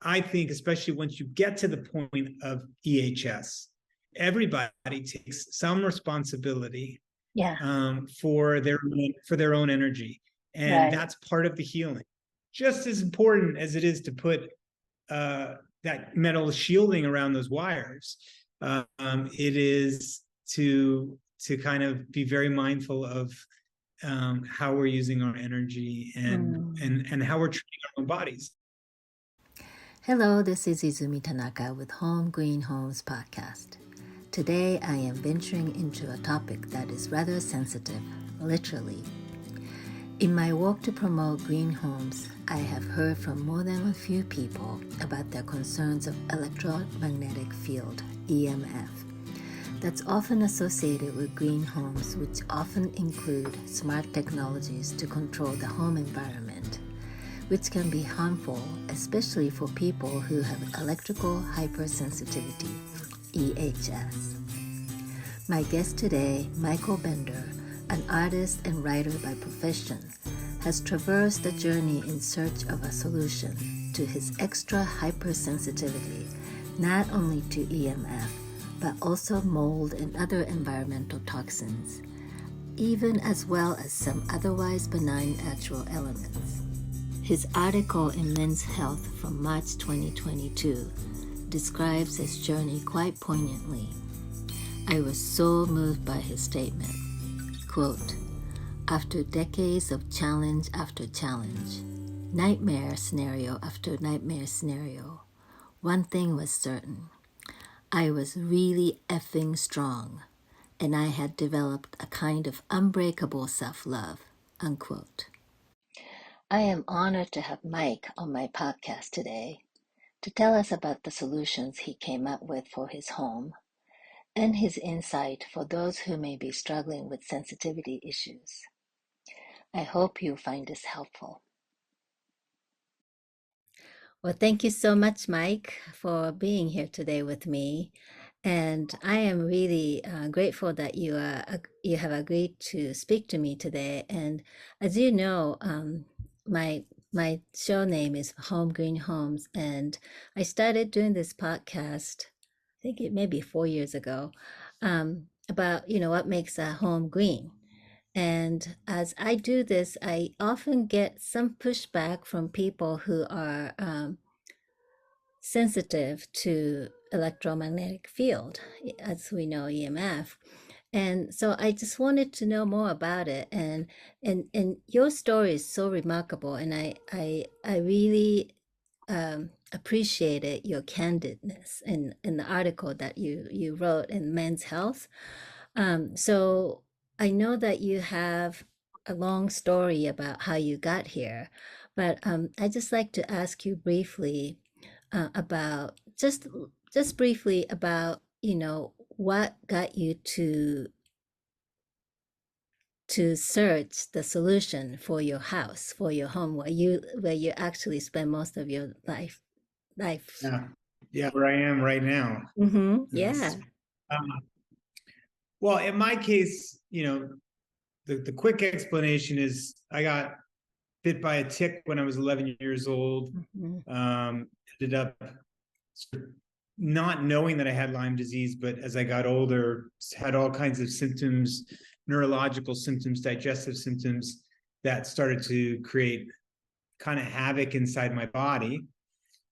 I think, especially once you get to the point of EHS, everybody takes some responsibility Yeah, for their own energy, and right. that's part of the healing. Just as important as it is to put that metal shielding around those wires, it is to kind of be very mindful of how we're using our energy and how we're treating our own bodies. Hello, this is Izumi Tanaka with Home Green Homes podcast. Today I am venturing into a topic that is rather sensitive, literally. In my work to promote green homes, I have heard from more than a few people about their concerns of electro-magnetic field, EMF. That's often associated with green homes, which often include smart technologies to control the home environment, which can be harmful, especially for people who have electrical hypersensitivity, EHS. My guest today, Michael Bender, an artist and writer by profession, has traversed the journey in search of a solution to his extra hypersensitivity, not only to EMF, but also mold and other environmental toxins, even as well as some otherwise benign natural elements. His article in Men's Health from March 2022 describes his journey quite poignantly. I was so moved by his statement. Quote, "After decades of challenge after challenge, nightmare scenario after nightmare scenario, one thing was certain. I was really effing strong, and I had developed a kind of unbreakable self-love." Unquote. I am honored to have Mike on my podcast today to tell us about the solutions he came up with for his home and his insight for those who may be struggling with sensitivity issues. I hope you find this helpful. Well, thank you so much, Mike, for being here today with me. And I am really grateful that you have agreed to speak to me today. And as you know, my show name is Home Green Homes, and I started doing this podcast, I think it may be 4 years ago, about what makes a home green. And as I do this, I often get some pushback from people who are sensitive to electromagnetic field, as we know, EMF. And so I just wanted to know more about it. And your story is so remarkable, and I really appreciated your candidness in the article that you wrote in Men's Health. So I know that you have a long story about how you got here, but I'd just like to ask you briefly about just briefly about what got you to search the solution for your house, for your home, where you actually spend most of your life. Yeah, where I am right now. Mm-hmm. Yes. Yeah. Well, in my case, the quick explanation is I got bit by a tick when I was 11 years old. Mm-hmm. Ended up not knowing that I had Lyme disease, but as I got older, had all kinds of symptoms, neurological symptoms, digestive symptoms that started to create kind of havoc inside my body,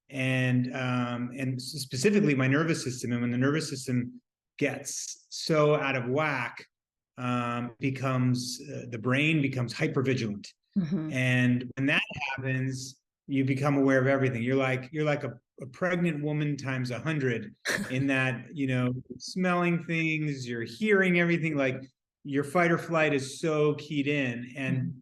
and specifically my nervous system. And when the nervous system gets so out of whack, the brain becomes hypervigilant. Mm-hmm. And when that happens, you become aware of everything. You're like a pregnant woman times 100 in that, smelling things, you're hearing everything, like your fight or flight is so keyed in. And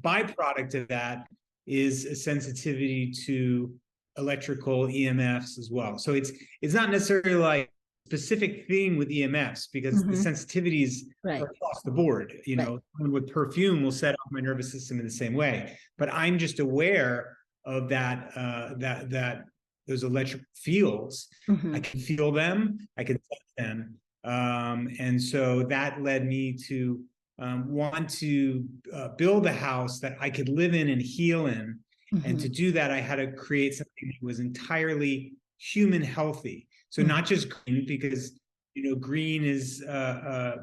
byproduct of that is a sensitivity to electrical EMFs as well. So it's not necessarily like a specific thing with EMFs, because the sensitivities are across the board. Someone with perfume will set off my nervous system in the same way. But I'm just aware of that those electric fields. I can feel them, I can touch them. And so that led me to want to build a house that I could live in and heal in, And to do that, I had to create something that was entirely human healthy. So not just green, because green is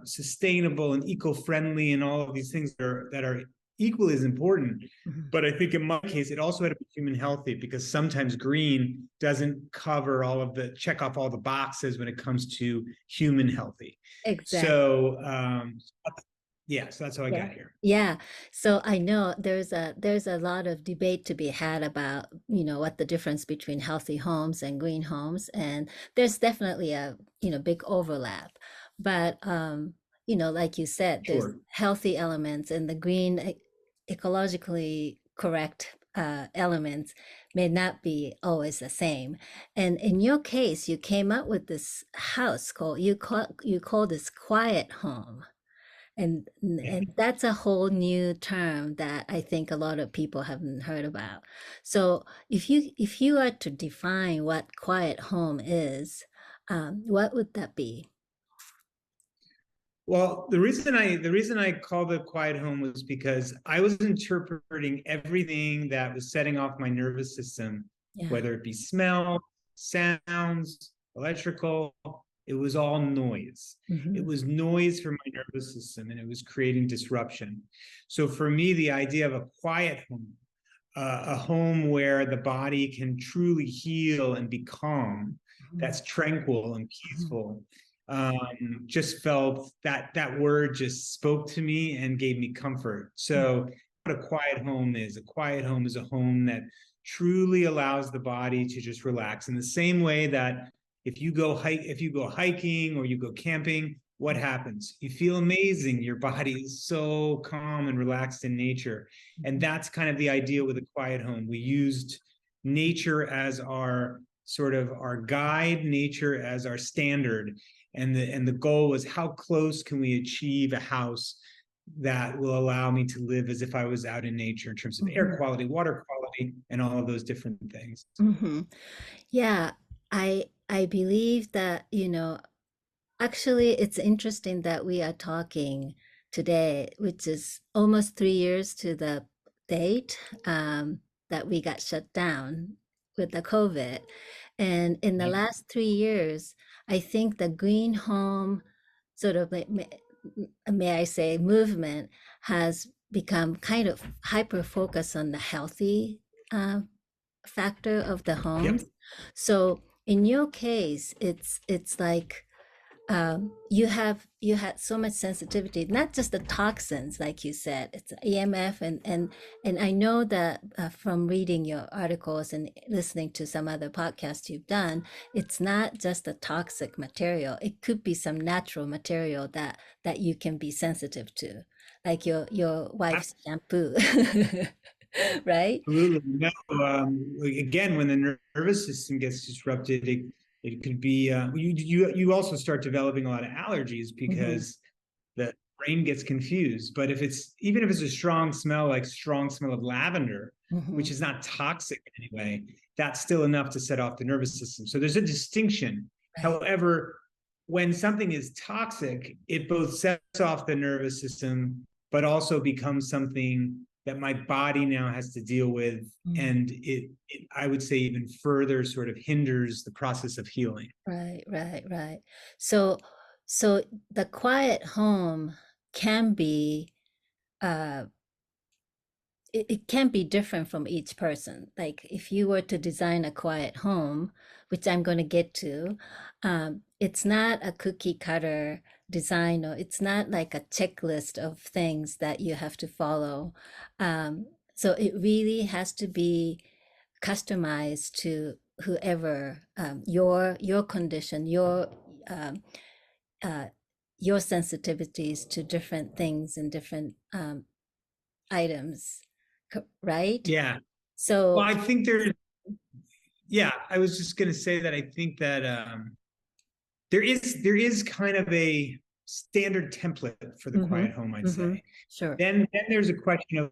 sustainable and eco-friendly, and all of these things that are equally as important. But I think in my case, it also had to be human healthy, because sometimes green doesn't check off all the boxes when it comes to human healthy. Exactly. So so that's how I got here. Yeah. So I know there's a lot of debate to be had about, what the difference between healthy homes and green homes, and there's definitely a, big overlap. But like you said, there's Sure. healthy elements, and the green ecologically correct elements may not be always the same. And in your case, you came up with this house call this quiet home. And that's a whole new term that I think a lot of people haven't heard about. So if you are to define what quiet home is, what would that be? Well, the reason I called it quiet home was because I was interpreting everything that was setting off my nervous system, Yeah. whether it be smell, sounds, electrical. It was all noise. It Hmm. was noise for my nervous system, and it was creating disruption. So for me, the idea of a quiet home, a home where the body can truly heal and be calm, that's tranquil and peaceful, just felt that word just spoke to me and gave me comfort. So what a quiet home is, a home that truly allows the body to just relax, in the same way that if you go hiking or you go camping, what happens? You feel amazing. Your body is so calm and relaxed in nature. And that's kind of the idea with a quiet home. We used nature as our sort of our guide, nature as our standard. And the goal was, how close can we achieve a house that will allow me to live as if I was out in nature, in terms of air Hmm. quality, water quality, and all of those different things. Hmm. Yeah, I believe that, actually, it's interesting that we are talking today, which is almost 3 years to the date that we got shut down with the COVID. And in the last 3 years, I think the green home sort of, may I say, movement has become kind of hyper focused on the healthy uh, factor of the Yep. homes. So in your case, it's like you had so much sensitivity, not just the toxins, like you said, it's EMF, and I know that from reading your articles and listening to some other podcasts you've done, it's not just a toxic material. It could be some natural material that you can be sensitive to, like your wife's shampoo, right? Absolutely. No, again, when the nervous system gets disrupted, it could be you also start developing a lot of allergies, Hmm. because the brain gets confused. But if it's even if it's a strong smell, like strong smell of lavender, Hmm. which is not toxic in any way, that's still enough to set off the nervous system. So there's a distinction. Right. However, when something is toxic, it both sets off the nervous system, but also becomes something that my body now has to deal with. Mm. And I would say, even further sort of hinders the process of healing. Right, right, right. So, so the quiet home can be, uh, it can be different from each person. Like if you were to design a quiet home, which I'm going to get to, it's not a cookie cutter design, or it's not like a checklist of things that you have to follow. So it really has to be customized to whoever, your condition, um, uh, your sensitivities to different things and different items, right? Yeah. Well, So, I think there's, yeah, I was just going to say that I think that there is kind of a standard template for the mm-hmm, quiet home, I'd mm-hmm, say. sure, Then there's a question of,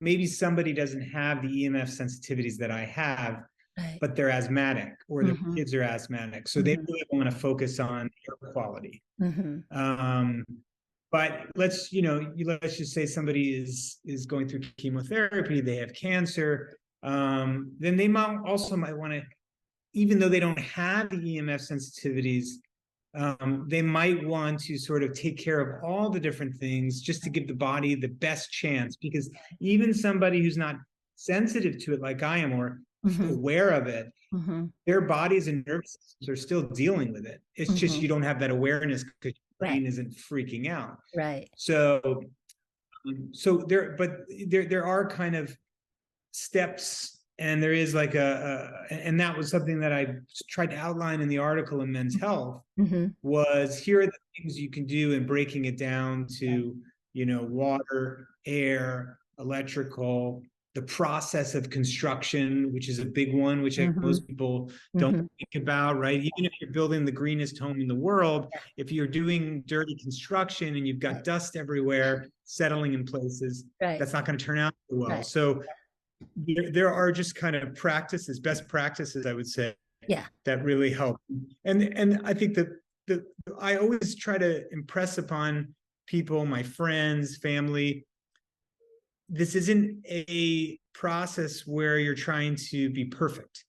maybe somebody doesn't have the EMF sensitivities that I have, right, but they're asthmatic, or their mm-hmm, kids are asthmatic, so they mm-hmm, really want to focus on air quality. mm-hmm, Um, But let's just say somebody is going through chemotherapy, they have cancer, then they might want to, even though they don't have EMF sensitivities, they might want to sort of take care of all the different things just to give the body the best chance. Because even somebody who's not sensitive to it like I am, or aware of it, their bodies and nervous systems are still dealing with it. It's just you don't have that awareness because your brain isn't freaking out. Right. So there are kind of steps, and there is like and that was something that I tried to outline in the article in Men's Health, was here are the things you can do, and breaking it down to, water, air, electrical, the process of construction, which is a big one, which most people don't think about, right? Even if you're building the greenest home in the world, if you're doing dirty construction and you've got dust everywhere settling in places, that's not going to turn out well. So there are just kind of best practices, I would say, that really help. And I think that I always try to impress upon people, my friends, family, this isn't a process where you're trying to be perfect.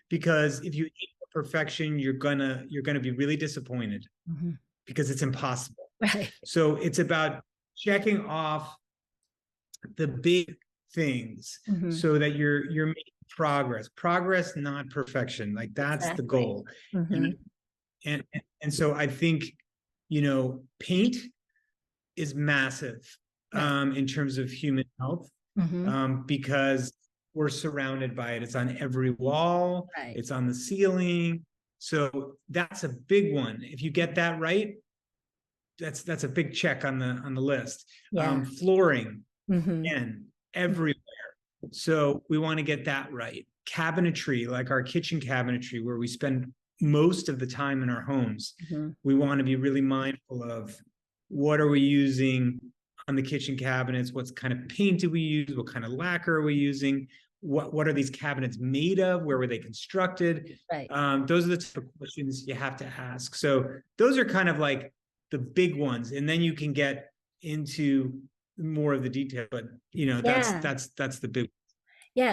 Because if you aim for perfection, you're gonna be really disappointed, because it's impossible. Right. So it's about checking off the big things so that you're making progress, not perfection. Like that's the goal. And so I think, paint is massive in terms of human health, because we're surrounded by it. It's on every wall, it's on the ceiling. So that's a big one. If you get that right, that's a big check on the list. Flooring, again, everywhere. So we want to get that right. Cabinetry, like our kitchen cabinetry, where we spend most of the time in our homes, we want to be really mindful of what are we using on the kitchen cabinets, what kind of paint do we use, what kind of lacquer are we using, what are these cabinets made of, where were they constructed? Those are the type of questions you have to ask. So those are kind of like the big ones, and then you can get into more of the detail, but that's the big.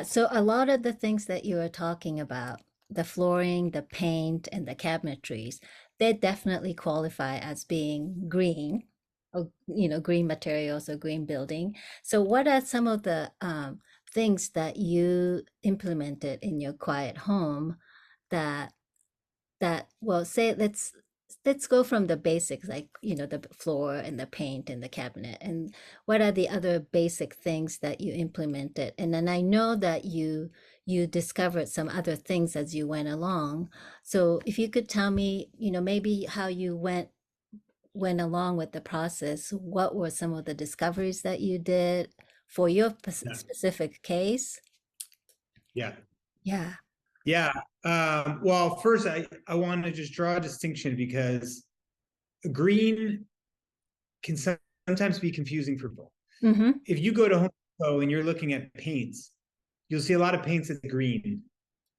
So a lot of the things that you are talking about, the flooring, the paint, and the cabinetries, they definitely qualify as being green, or green materials or green building. So what are some of the things that you implemented in your quiet home that well, say let's go from the basics, like the floor and the paint and the cabinet, and what are the other basic things that you implemented? And then I know that you discovered some other things as you went along. So if you could tell me, maybe how you went along with the process, what were some of the discoveries that you did for your specific case? Yeah. Yeah. Well, first, I want to just draw a distinction, because green can sometimes be confusing for people. If you go to Home Depot and you're looking at paints, you'll see a lot of paints that's green.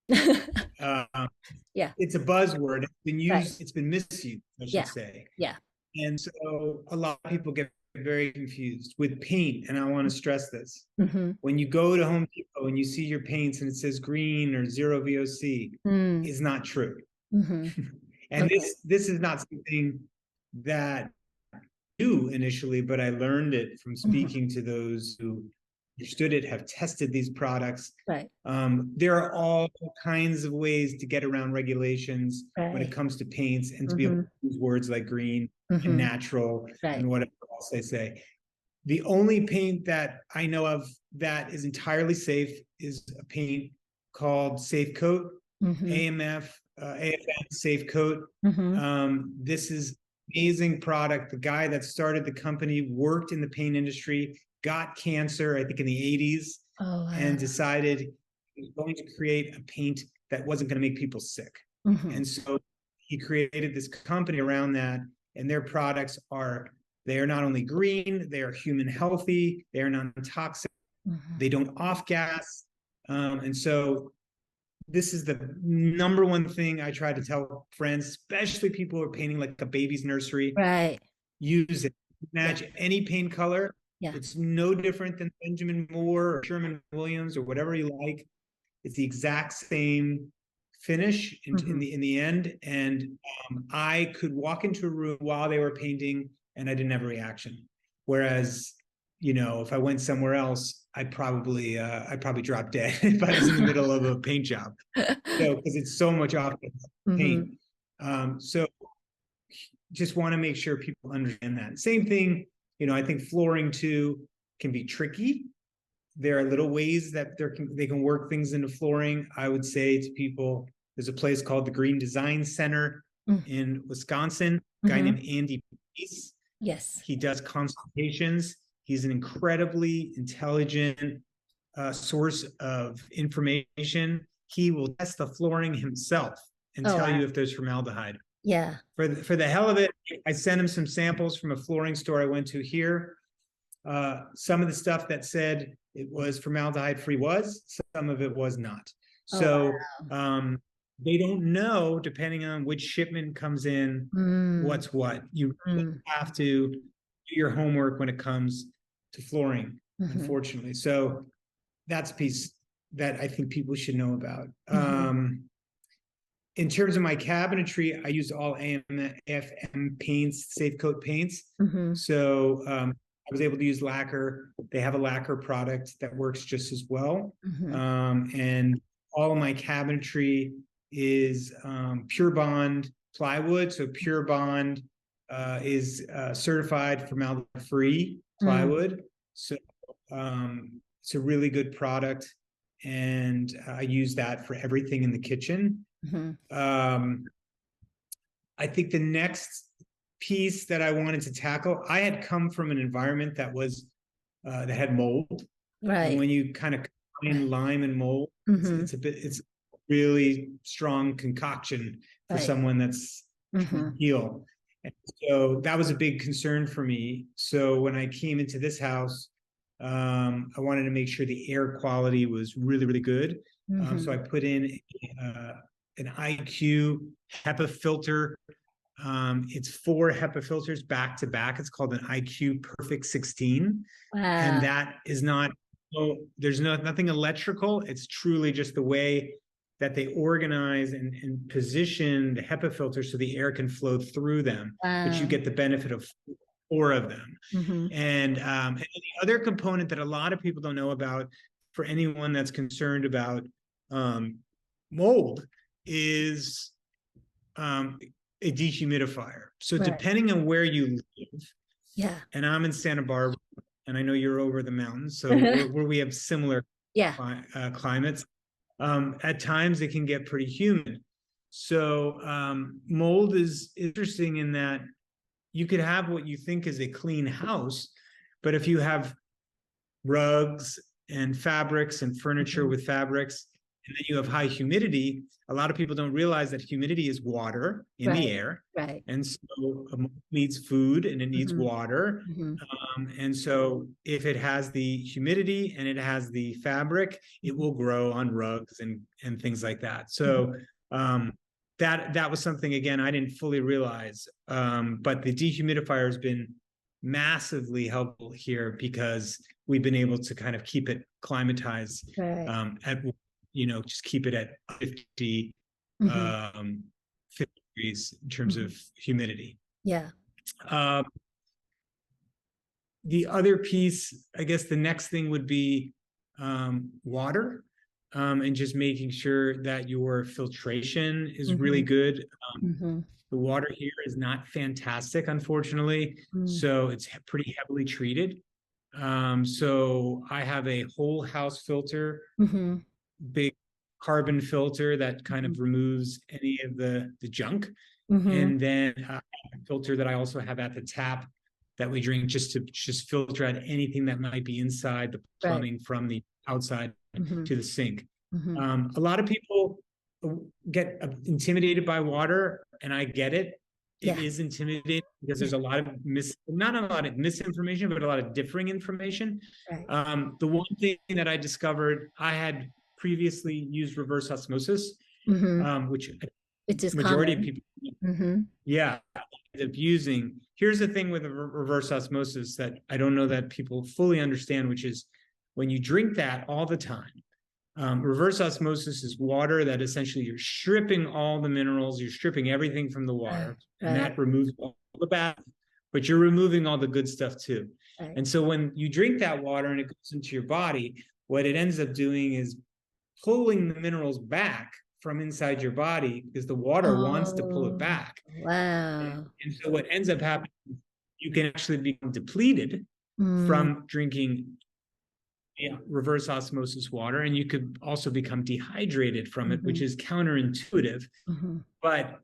It's a buzzword. It's been used, it's been misused, I should say. And so a lot of people get very confused with paint, and I want to stress this. When you go to Home Depot and you see your paints and it says green or zero VOC, is not true. And this is not something that I knew initially, but I learned it from speaking to those who understood it, have tested these products. There are all kinds of ways to get around regulations when it comes to paints, and to be able to use words like green and natural and whatever else they say. The only paint that I know of that is entirely safe is a paint called Safe Coat, AFM Safe Coat. This is amazing product. The guy that started the company worked in the paint industry, got cancer, I think in the 80s, and decided he was going to create a paint that wasn't going to make people sick. And so he created this company around that, and their products they are not only green, they are human healthy, they are non-toxic, they don't off-gas. And so this is the number one thing I try to tell friends, especially people who are painting like a baby's nursery. Use it. match any paint color. Yeah. It's no different than Benjamin Moore or Sherman Williams or whatever you like. It's the exact same finish in the end. And I could walk into a room while they were painting and I didn't have a reaction. Whereas, if I went somewhere else, I'd probably drop dead if I was in the middle of a paint job. So, because it's so much off the paint. So just want to make sure people understand that. Same thing, I think flooring too can be tricky. There are little ways that they can work things into flooring. I would say to people, there's a place called the Green Design Center in Wisconsin, a guy named Andy Pace. Yes. He does consultations. He's an incredibly intelligent source of information. He will test the flooring himself and tell you if there's formaldehyde. Yeah. For the hell of it, I sent him some samples from a flooring store I went to here. Some of the stuff that said it was formaldehyde free some of it was not. So they don't know, depending on which shipment comes in, what's what. You have to do your homework when it comes to flooring, unfortunately. So that's a piece that I think people should know about. In terms of my cabinetry, I use all AMFM paints, safe coat paints. So I was able to use lacquer. They have a lacquer product that works just as well. And all of my cabinetry is Pure Bond plywood. So Pure Bond is certified formaldehyde-free plywood. So it's a really good product. And I use that for everything in the kitchen. I think the next piece that I wanted to tackle, I had come from an environment that was that had mold. Right. And when you kind of combine lime and mold, it's a really strong concoction for someone that's trying to heal. And so that was a big concern for me. So when I came into this house, I wanted to make sure the air quality was really, really good. So I put in an IQ HEPA filter. It's 4 HEPA filters back to back. It's called an IQ Perfect 16. Wow. And that is not, there's nothing electrical. It's truly just the way that they organize and position the HEPA filters so the air can flow through them, but you get the benefit of 4 of them. And the other component that a lot of people don't know about, for anyone that's concerned about mold, is a dehumidifier. So depending on where you live, and I'm in Santa Barbara, and I know you're over the mountains, so where we have similar climates, at times it can get pretty humid. So mold is interesting in that you could have what you think is a clean house, but if you have rugs and fabrics and furniture with fabrics, and then you have high humidity, a lot of people don't realize that humidity is water in the air. And so it needs food and it needs water. And so if it has the humidity and it has the fabric, it will grow on rugs and things like that. So that was something, again, I didn't fully realize. But the dehumidifier has been massively helpful here because we've been able to kind of keep it climatized at, just keep it at 50 degrees in terms of humidity. The other piece, I guess the next thing would be water, and just making sure that your filtration is really good. The water here is not fantastic, unfortunately, so it's pretty heavily treated. So I have a whole house filter, big carbon filter that kind of removes any of the junk. And then a filter that I also have at the tap that we drink just to filter out anything that might be inside the plumbing from the outside to the sink. A lot of people get intimidated by water, and I get it. It is intimidating because there's a lot of not a lot of misinformation, but a lot of differing information. The one thing that I discovered, I had previously used reverse osmosis, which it is majority common. of people, end up using. here's the thing with reverse osmosis that I don't know that people fully understand, which is when you drink that all the time, reverse osmosis is water that essentially you're stripping all the minerals, you're stripping everything from the water, and that removes all the bad, but you're removing all the good stuff too. And so when you drink that water and it goes into your body, what it ends up doing is pulling the minerals back from inside your body because the water wants to pull it back. Wow. And so what ends up happening, you can actually become depleted from drinking reverse osmosis water, and you could also become dehydrated from it, which is counterintuitive. But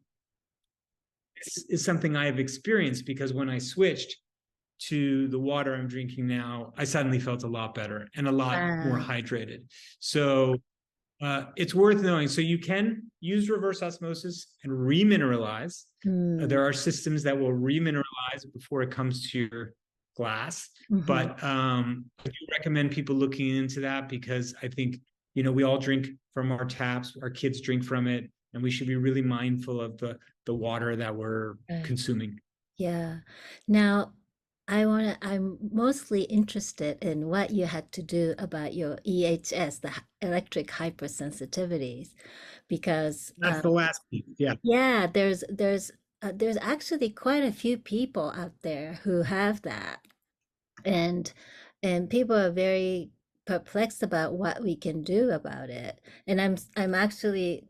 this is something I have experienced because when I switched to the water I'm drinking now, I suddenly felt a lot better and a lot more hydrated. So it's worth knowing. So you can use reverse osmosis and remineralize. There are systems that will remineralize before it comes to your glass. But I do recommend people looking into that because I think, we all drink from our taps, our kids drink from it, and we should be really mindful of the water that we're consuming. Yeah. Now, I'm mostly interested in what you had to do about your EHS, the electric hypersensitivities, because That's the last piece. Yeah. yeah, there's actually quite a few people out there who have that, and people are very perplexed about what we can do about it. And I'm actually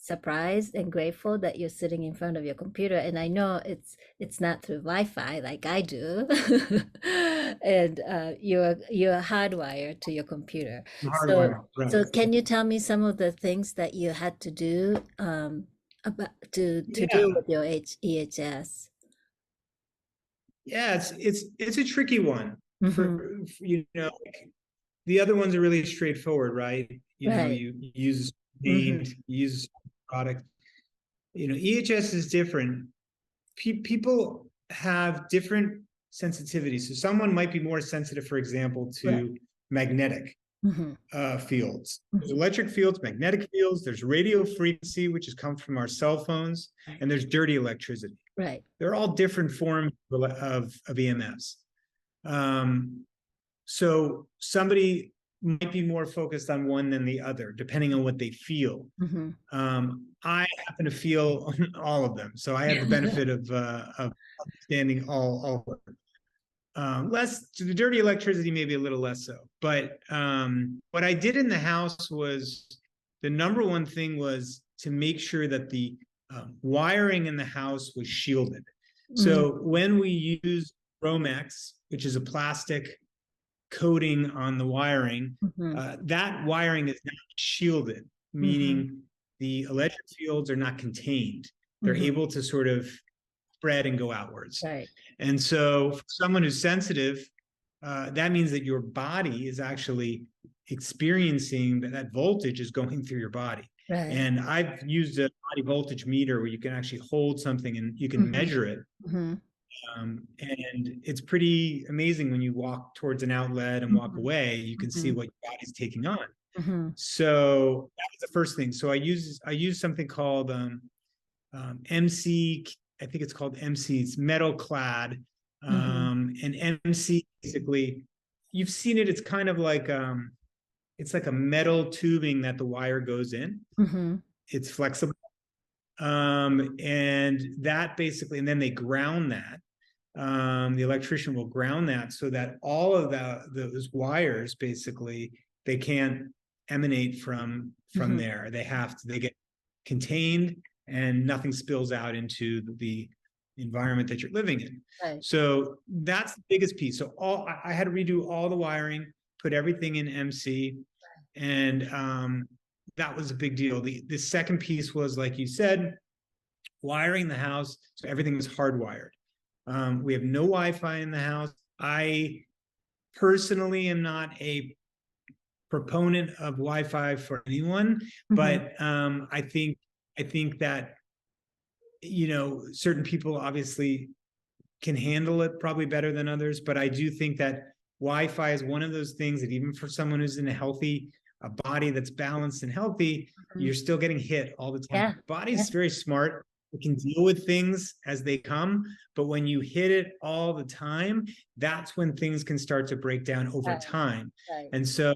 surprised and grateful that you're sitting in front of your computer, and I know it's not through Wi-Fi like I do. And you're hardwired to your computer. Hardware, right. So can you tell me some of the things that you had to do about to deal with your EHS? Yeah, it's a tricky one. For the other ones are really straightforward, right? You use paint, you use product. EHS is different. People have different sensitivities. So someone might be more sensitive, for example, to magnetic fields. There's electric fields, magnetic fields. There's radio frequency, which comes from our cell phones, and there's dirty electricity. Right. They're all different forms of EMFs. So somebody might be more focused on one than the other, depending on what they feel. I happen to feel all of them, so I have the benefit of understanding all of them. Less to the dirty electricity, maybe a little less so. But what I did in the house was the number one thing was to make sure that the wiring in the house was shielded. So when we use Romex, which is a plastic coating on the wiring, that wiring is not shielded, meaning the electric fields are not contained. They're able to sort of spread and go outwards. And so for someone who's sensitive, that means that your body is actually experiencing that voltage is going through your body. And I've used a body voltage meter where you can actually hold something and you can measure it. And it's pretty amazing when you walk towards an outlet and walk away, you can see what your body's taking on. So that was the first thing. So I use something called MC, I think it's called MC, it's metal clad. And MC basically, you've seen it, it's kind of like it's like a metal tubing that the wire goes in. It's flexible. And that basically, and then they ground that. The electrician will ground that so that all of those wires basically, they can't emanate from there. They get contained and nothing spills out into the environment that you're living in. So that's the biggest piece. So I had to redo all the wiring, put everything in MC, and that was a big deal. The second piece was, like you said, wiring the house so everything was hardwired. We have no Wi-Fi in the house. I personally am not a proponent of Wi-Fi for anyone, but I think that certain people obviously can handle it probably better than others. But I do think that Wi-Fi is one of those things that even for someone who's in a body that's balanced and healthy, you're still getting hit all the time. Your body's very smart. it can deal with things as they come, but when you hit it all the time, that's when things can start to break down over Right. time. Right. And so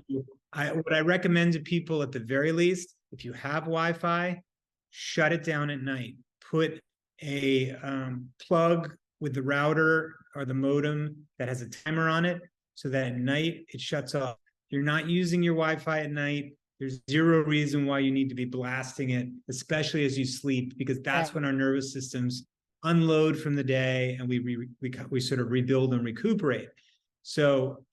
what I recommend to people at the very least, if you have Wi-Fi, shut it down at night. Put a plug with the router or the modem that has a timer on it so that at night it shuts off. You're not using your Wi-Fi at night. There's zero reason why you need to be blasting it, especially as you sleep, because that's Right. when our nervous systems unload from the day and we sort of rebuild and recuperate. So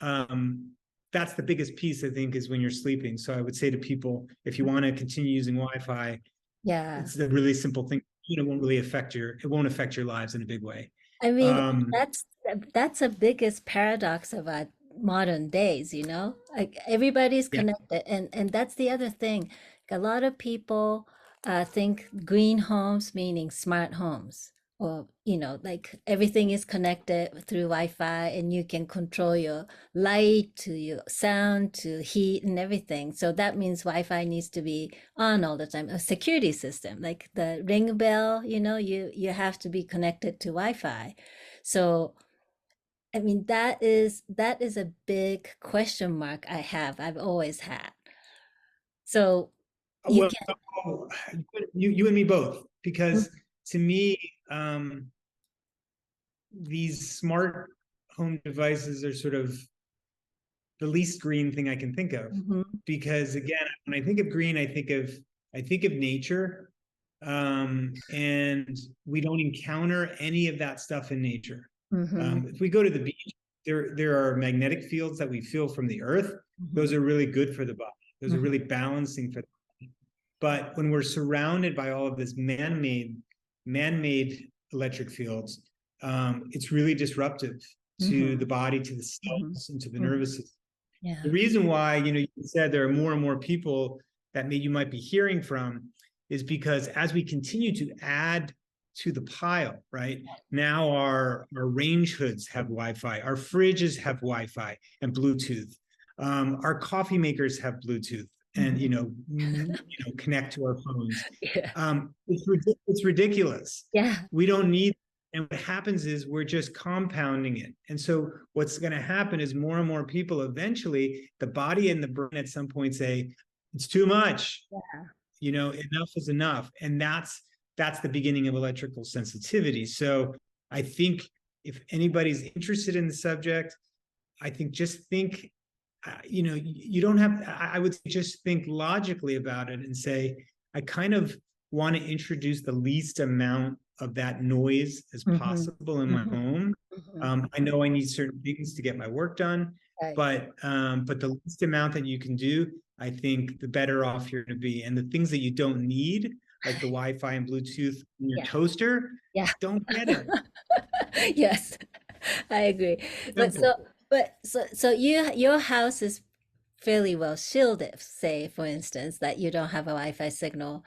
that's the biggest piece, I think, is when you're sleeping. So I would say to people, if you want to continue using Wi-Fi, Yeah. it's a really simple thing. It won't really affect it won't affect your lives in a big way. I mean, Um, that's the biggest paradox of our modern days, you know? Like everybody's yeah. connected, and that's the other thing. Like, a lot of people think green homes meaning smart homes, or like everything is connected through Wi-Fi, and you can control your light to your sound to heat and everything. So that means Wi-Fi needs to be on all the time. A security system, like the ring bell, you have to be connected to Wi-Fi. So I mean, that is a big question mark I've always had. So you Well, can. you and me both, because Mhm, to me, these smart home devices are sort of the least green thing I can think of. mhm, Because again, when I think of green, I think of nature. And we don't encounter any of that stuff in nature. mhm, If we go to the beach, there are magnetic fields that we feel from the earth. Those mhm, are really good for the body. Those are mhm, really balancing for the body. But when we're surrounded by all of this man-made electric fields, it's really disruptive to mhm, the body, to the mhm, cells, and to the mhm. nervous system. The Yeah. reason why, you said there are more and more people that you might be hearing from is because as we continue to add to the pile, right? Now our range hoods have Wi-Fi, our fridges have Wi-Fi and Bluetooth. Our coffee makers have Bluetooth and Mhm. connect to our phones. Yeah. It's ridiculous. Yeah. We don't need. And what happens is we're just compounding it. And so what's going to happen is more and more people eventually, the body and the brain at some point say, it's too much, Yeah. enough is enough. And that's the beginning of electrical sensitivity. So I think if anybody's interested in the subject, I think just think, you don't have, I would just think logically about it and say, I kind of want to introduce the least amount of that noise as Mhm, possible in my mhm, home. mhm. I know I need certain things to get my work done, Right. but the least amount that you can do, I think the better off you're going to be. And the things that you don't need, like the Wi-Fi and Bluetooth in your Yeah. toaster, Yeah. don't get it. Yes, I agree. But Simple. so your house is fairly well shielded, say for instance, that you don't have a Wi-Fi signal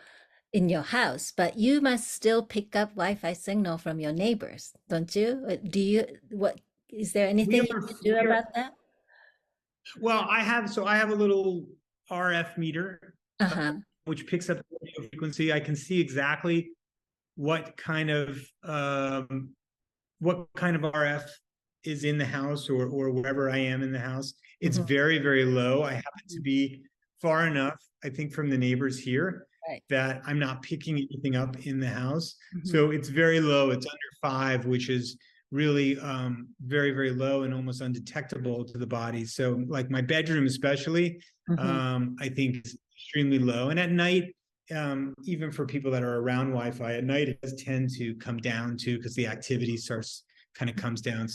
in your house, but you must still pick up Wi-Fi signal from your neighbors, don't you? What is there We anything you are can do we are about that? Well, I have a little RF meter Uh-huh. which picks up the radio frequency. I can see exactly what kind of RF is in the house or wherever I am in the house. It's Hmm. very, very low. I happen to be far enough, I think, from the neighbors here Right. that I'm not picking anything up in the house. Hmm. So it's very low. It's under 5, which is really very, very low and almost undetectable to the body. So like my bedroom especially, Hmm. I think is extremely low. And at night, even for people that are around Wi-Fi at night, it does tend to come down too because the activity starts kind of comes down.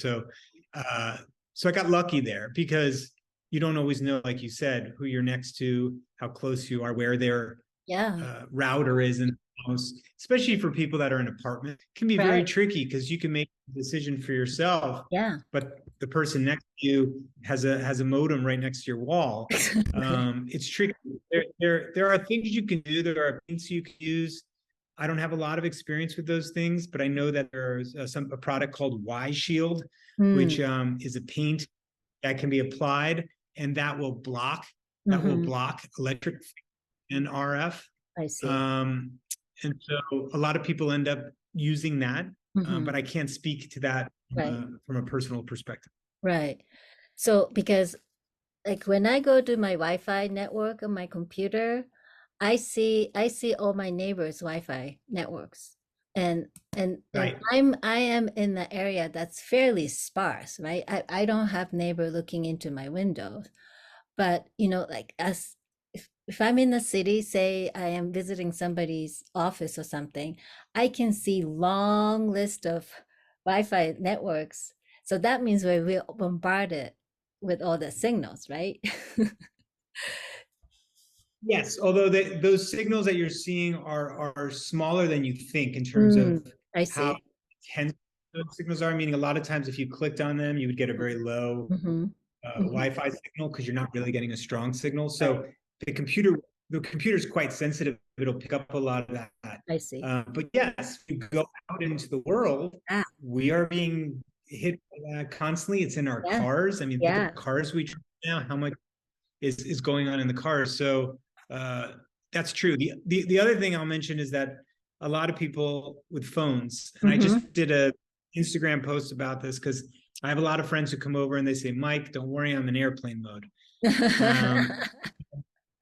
Uh, so I got lucky there because you don't always know, like you said, who you're next to, how close you are, where their Yeah. router is in the house, especially for people that are in an apartment. It can be very Right. tricky because you can make a decision for yourself, Yeah. but the person next to you has a modem right next to your wall. Exactly. It's tricky. There are things you can do. There are things you can use. I don't have a lot of experience with those things, but I know that there's a product called Y Shield, which Mm. is a paint that can be applied, and that will Hmm. block electric and RF. I see. Um, And so a lot of people end up using that, Mm-hmm. but I can't speak to that Right. from a personal perspective. Right. So because like when I go to my Wi-Fi network on my computer, I see all my neighbors' Wi-Fi networks. And and Right. I am in the area that's fairly sparse, right? I don't have neighbor looking into my windows. But like as if I'm in the city, say I am visiting somebody's office or something, I can see long list of Wi-Fi networks. So that means we're bombarded with all the signals, right? Yes, although those signals that you're seeing are smaller than you think in terms of Mm, I how see. intense those signals are. Meaning, a lot of times, if you clicked on them, you would get a very low Mm-hmm. Hmm. Wi-Fi signal because you're not really getting a strong signal. Right. So the computer, the computer's quite sensitive. It'll pick up a lot of that. I see. But yes, if you go out into the world, Ah, we are being hit by that constantly. It's in our yeah. cars. I mean, think of Yeah. the cars we drive now. How much is going on in the cars? So uh, that's true. The other thing I'll mention is that a lot of people with phones, and I Mm-hmm. just did a Instagram post about this because I have a lot of friends who come over and they say, Mike, don't worry, I'm in airplane mode. Um,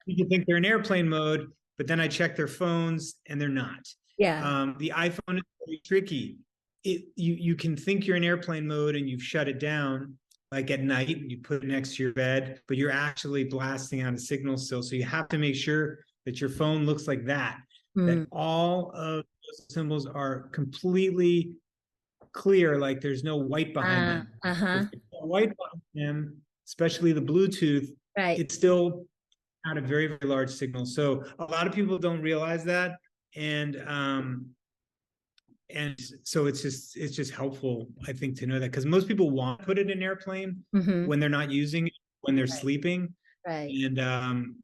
you think they're in airplane mode, but then I check their phones and they're not. Yeah. The iPhone is very tricky. You can think you're in airplane mode and you've shut it down, like at night, you put it next to your bed, but you're actually blasting out a signal still. So you have to make sure that your phone looks like that Mm. all of those symbols are completely clear, like there's no white behind them. If Uh-huh. there's no white behind them, especially the Bluetooth, Right. it's still at a very, very large signal. So a lot of people don't realize that. And so it's just helpful, I think, to know that because most people want to put it in airplane Mm-hmm. when they're not using it, when they're Right. sleeping, Right. and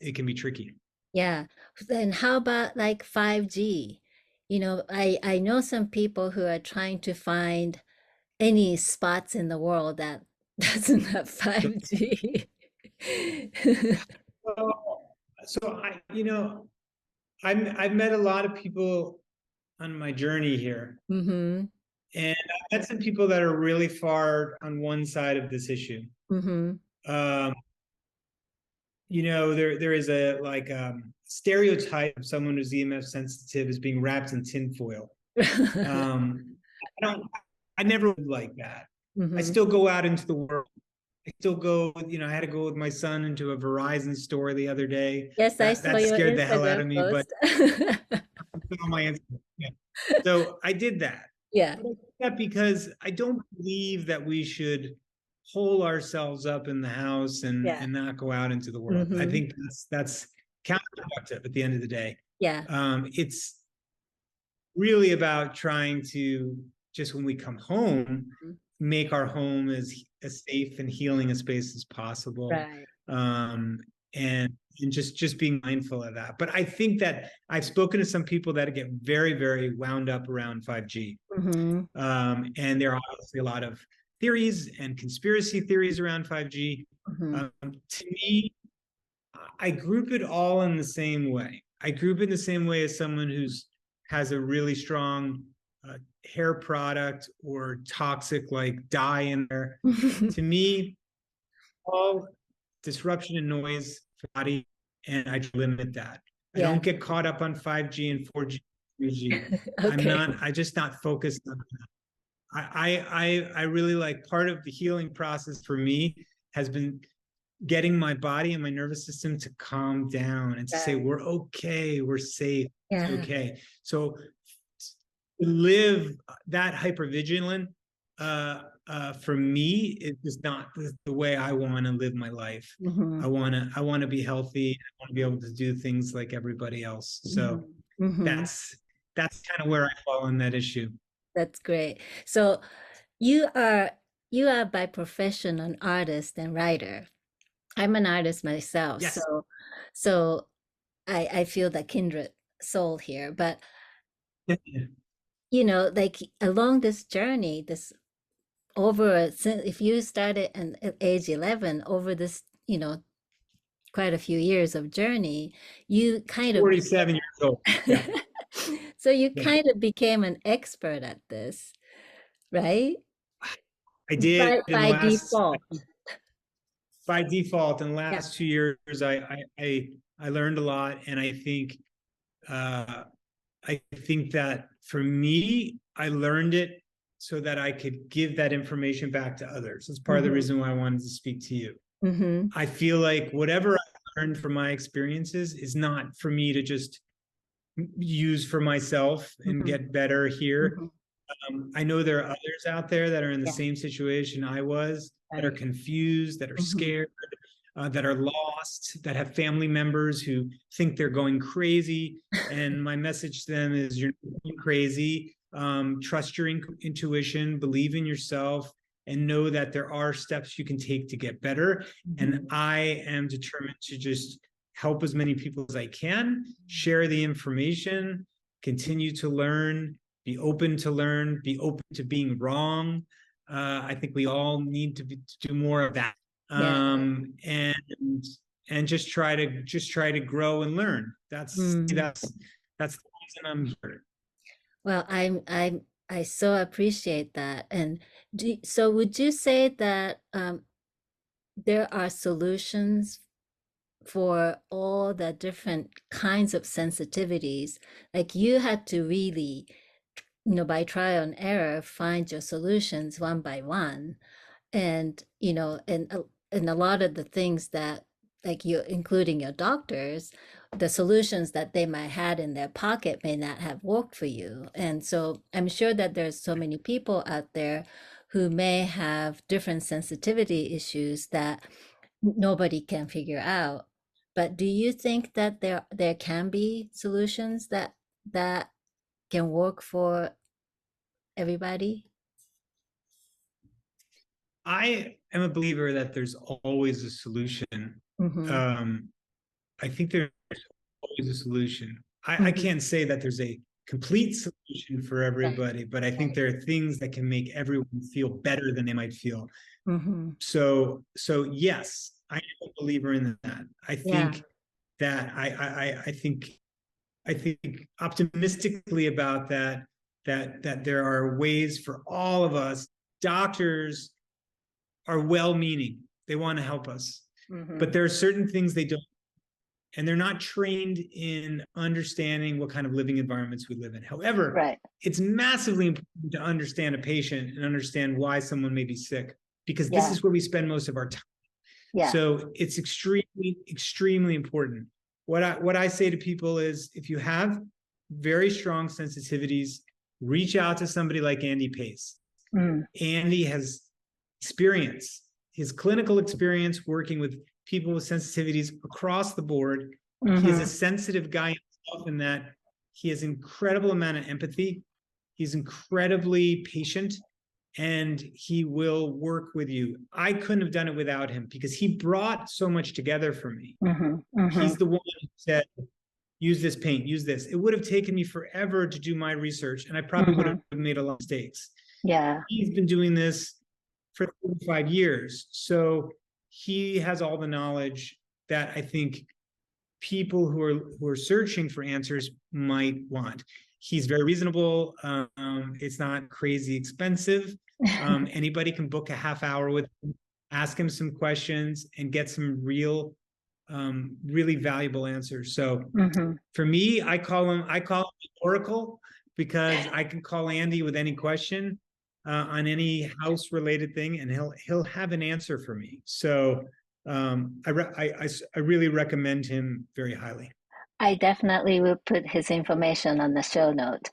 it can be tricky. Yeah. Then how about like 5G? I know some people who are trying to find any spots in the world that doesn't have So, 5G. so I've met a lot of people on my journey here, Mm-hmm. and I've met some people that are really far on one side of this issue. Mm-hmm. Um, there is a like stereotype of someone who's EMF sensitive as being wrapped in tinfoil. Um, I don't. I never would like that. I Mm-hmm. still go out into the world. I still go. I had to go with my son into a Verizon store the other day. Yes, I That saw that your scared the hell out Instagram of me. But post. on my Instagram, yeah. So I did that. Yeah. But I did that because I don't believe that we should hole ourselves up in the house and Yeah. not go out into the world. I Mm-hmm. think that's counterproductive at the end of the day. Yeah. It's really about trying to just when we come home, make our home as safe and healing a space as possible. Right. Um, and just being mindful of that. But I think that I've spoken to some people that get very, very wound up around 5G. Mm-hmm. And there are obviously a lot of theories and conspiracy theories around 5G. Mm-hmm. To me, I group it all in the same way. I group it in the same way as someone who's has a really strong hair product or toxic like dye in there. To me, all disruption and noise for the body, and I limit that. I Yeah. don't get caught up on 5G and 4G, 3G. I'm Okay. not. I just not focused on that. I really like part of the healing process for me has been getting my body and my nervous system to calm down and to say Right. we're okay, we're safe, it's Yeah. okay. So to live that hypervigilant for me is not the way I want to live my life. Mm-hmm. I want to be healthy. I want to be able to do things like everybody else. So Mm-hmm. Mm-hmm. that's kind of where I fall on that issue. That's great. So you are you are by profession an artist and writer. I'm an artist myself, Yes. so I feel the kindred soul here. But like along this journey, this over since if you started at age 11, over this quite a few years of journey, you kind of 47 years old. Yeah. so you Yeah. kind of became an expert at this, right? I did in the By last default. by default in the Yeah. last 2 years. I learned a lot, and uh, I think that for me, I learned it so that I could give that information back to others. That's part of the Mm-hmm. reason why I wanted to speak to you. Mm-hmm. I feel like whatever I learned from my experiences is not for me to just use for myself and Mm-hmm. get better here. Mm-hmm. I know there are others out there that are in the Yeah. same situation I was, that are Right. confused, that are Mm-hmm. scared, that are lost, that have family members who think they're going crazy. And my message to them is you're not going crazy. Trust your intuition, believe in yourself, and know that there are steps you can take to get better. Mm-hmm. And I am determined to just help as many people as I can, share the information, continue to learn, be open to learn, be open to being wrong. I think we all need to do more of that, Yeah. and just try to grow and learn. Mm. That's the reason I'm here. Well, I so appreciate that. And so would you say that there are solutions for all the different kinds of sensitivities? Like you had to really, by trial and error, find your solutions one by one. And and a lot of the things that, like, you, including your doctors, the solutions that they might had in their pocket may not have worked for you. And so I'm sure that there's so many people out there who may have different sensitivity issues that nobody can figure out. But do you think that there can be solutions that can work for everybody? I am a believer that there's always a solution. Mm-hmm. um, I think there's always a solution. I Mm-hmm. can't say that there's a complete solution for Right. everybody, but I think Right. there are things that can make everyone feel better than they might feel. Mm-hmm. So yes, I am a believer in that. I Yeah. think that I think optimistically about that, that there are ways for all of us. Doctors are well-meaning. They want to help us. Mm-hmm. But there are certain things they don't, and they're not trained in understanding what kind of living environments we live in. However, Right. it's massively important to understand a patient and understand why someone may be sick, because this Yeah. is where we spend most of our time. Yeah. So it's extremely important. What I say to people is, if you have very strong sensitivities, reach out to somebody like Andy Pace. Mm. Andy has experience, his clinical experience working with people with sensitivities across the board. He is a Mm-hmm. sensitive guy himself in that he has incredible amount of empathy. He's incredibly patient, and he will work with you. I couldn't have done it without him because he brought so much together for me. Mm-hmm. Mm-hmm. He's the one who said, use this paint, use this. It would have taken me forever to do my research, and I probably would Mm-hmm. have made a lot of mistakes. Yeah. He's been doing this for 35 years. So he has all the knowledge that I think people who are searching for answers might want. He's very reasonable. It's not crazy expensive. Anybody can book a half hour with him, ask him some questions, and get some really valuable answers. So Mm-hmm. for me, I call him the Oracle, because I can call Andy with any question on any house related thing, and he'll have an answer for me. So I really recommend him very highly. I definitely will put his information on the show note.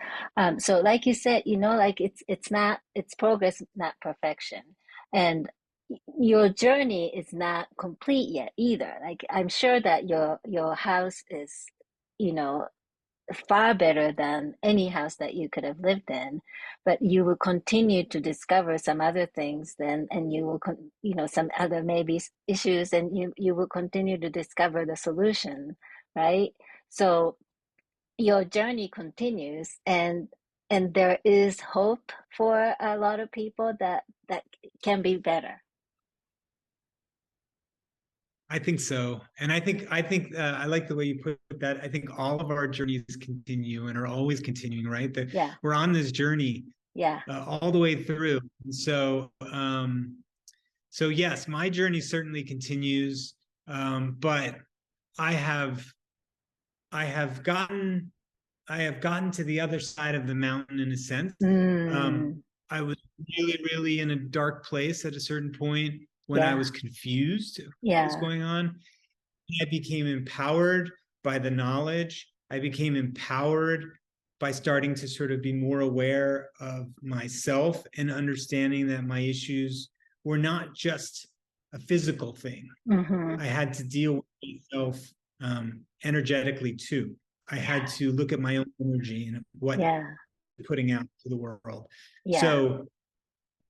So like you said, like it's progress, not perfection. And your journey is not complete yet either. Like I'm sure that your house is, you know, far better than any house that you could have lived in, but you will continue to discover some other things then, and you will some other maybe issues, and you will continue to discover the solution, right? So your journey continues, and there is hope for a lot of people that can be better. I think so. And I think I like the way you put that. I think all of our journeys continue and are always continuing, right? That Yeah. we're on this journey Yeah. all the way through. And so yes, my journey certainly continues. But I have I have gotten I have gotten to the other side of the mountain in a sense. Mm. I was really, really in a dark place at a certain point when I Yeah. was confused of what was Yeah. going on. I became empowered by the knowledge. I became empowered by starting to sort of be more aware of myself and understanding that my issues were not just a physical thing. Mm-hmm. I had to deal with myself energetically too. I Yeah. had to look at my own energy and what Yeah. I'm putting out to the world. Yeah. So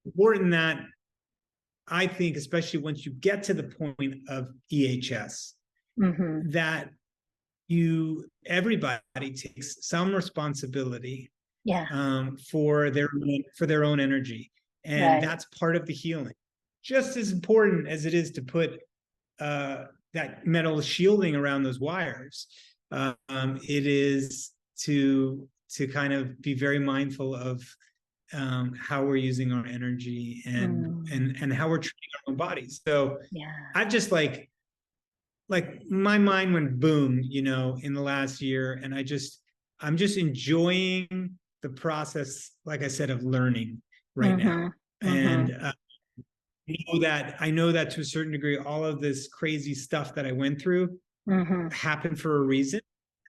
important that I think, especially once you get to the point of EHS, Mm-hmm. that everybody takes some responsibility Yeah. for their own energy, and Right. that's part of the healing. Just as important as it is to put that metal shielding around those wires, it is to kind of be very mindful of how we're using our energy Mm. and how we're treating our own bodies. So Yeah. I've just like my mind went boom, in the last year, and I'm just enjoying the process, like I said, of learning right Mm-hmm. now. Mm-hmm. And I know that to a certain degree, all of this crazy stuff that I went through Mm-hmm. happened for a reason.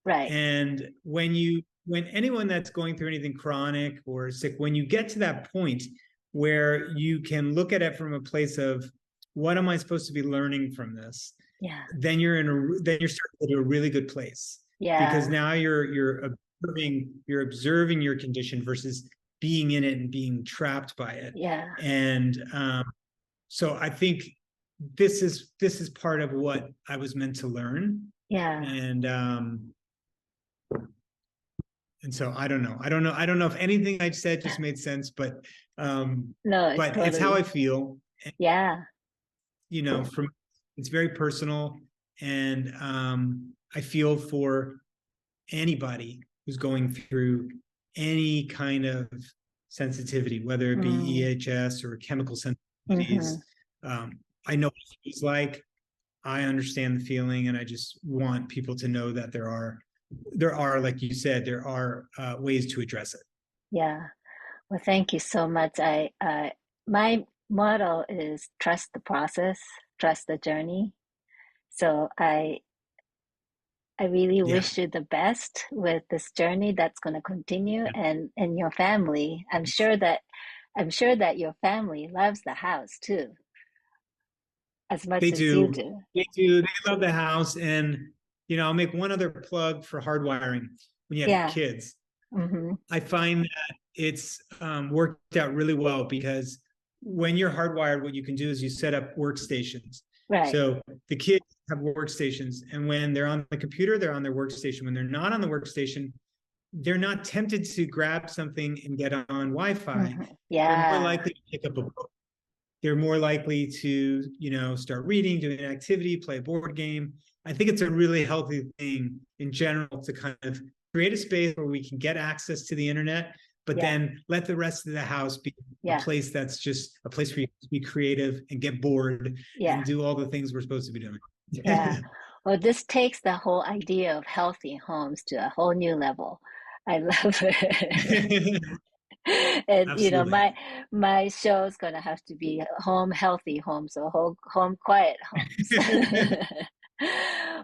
Right. And when anyone that's going through anything chronic or sick, when you get to that point where you can look at it from a place of what am I supposed to be learning from this, Yeah. then you're starting to a really good place, because Yeah. now you're observing your condition versus being in it and being trapped by it. Yeah. And so I think this is part of what I was meant to learn. Yeah. And um and so I don't know if anything I said just made sense, No, it's but it's how I totally. feel. Yeah. From it's very personal, and I feel for anybody who's going through any kind of sensitivity, whether it be Mm. EHS or chemical Mm-hmm. sensitivities. um, I know what it's like. I understand the feeling, and I just want people to know that there are, like you said, there are ways to address it. Yeah. Well, thank you so much. My motto is trust the process, trust the journey. So I really Yeah, wish you the best with this journey that's going to continue, yeah. and your family. I'm sure that your family loves the house too, as much They as you do. do. They do. They love the house. And, I'll make one other plug for hardwiring when you have Yeah. kids. Mm-hmm. I find that it's worked out really well, because when you're hardwired, what you can do is you set up workstations. Right. So the kids have workstations, and when they're on the computer, they're on their workstation. When they're not on the workstation, they're not tempted to grab something and get on Wi-Fi. Mm-hmm. They're more Yeah. likely to pick up a book. They're more likely to, start reading, doing an activity, play a board game. I think it's a really healthy thing in general to kind of create a space where we can get access to the internet, but Yeah. then let the rest of the house be a Yeah. place that's just a place for you to be creative and get bored Yeah. and do all the things we're supposed to be doing. Yeah. Well, this takes the whole idea of healthy homes to a whole new level. I love it. And Absolutely. my show is gonna have to be home healthy homes or home quiet homes.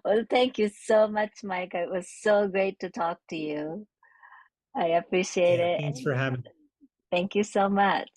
Well, thank you so much, Mike. It was so great to talk to you. I appreciate Yeah, it. thanks for having me. Thank you so much.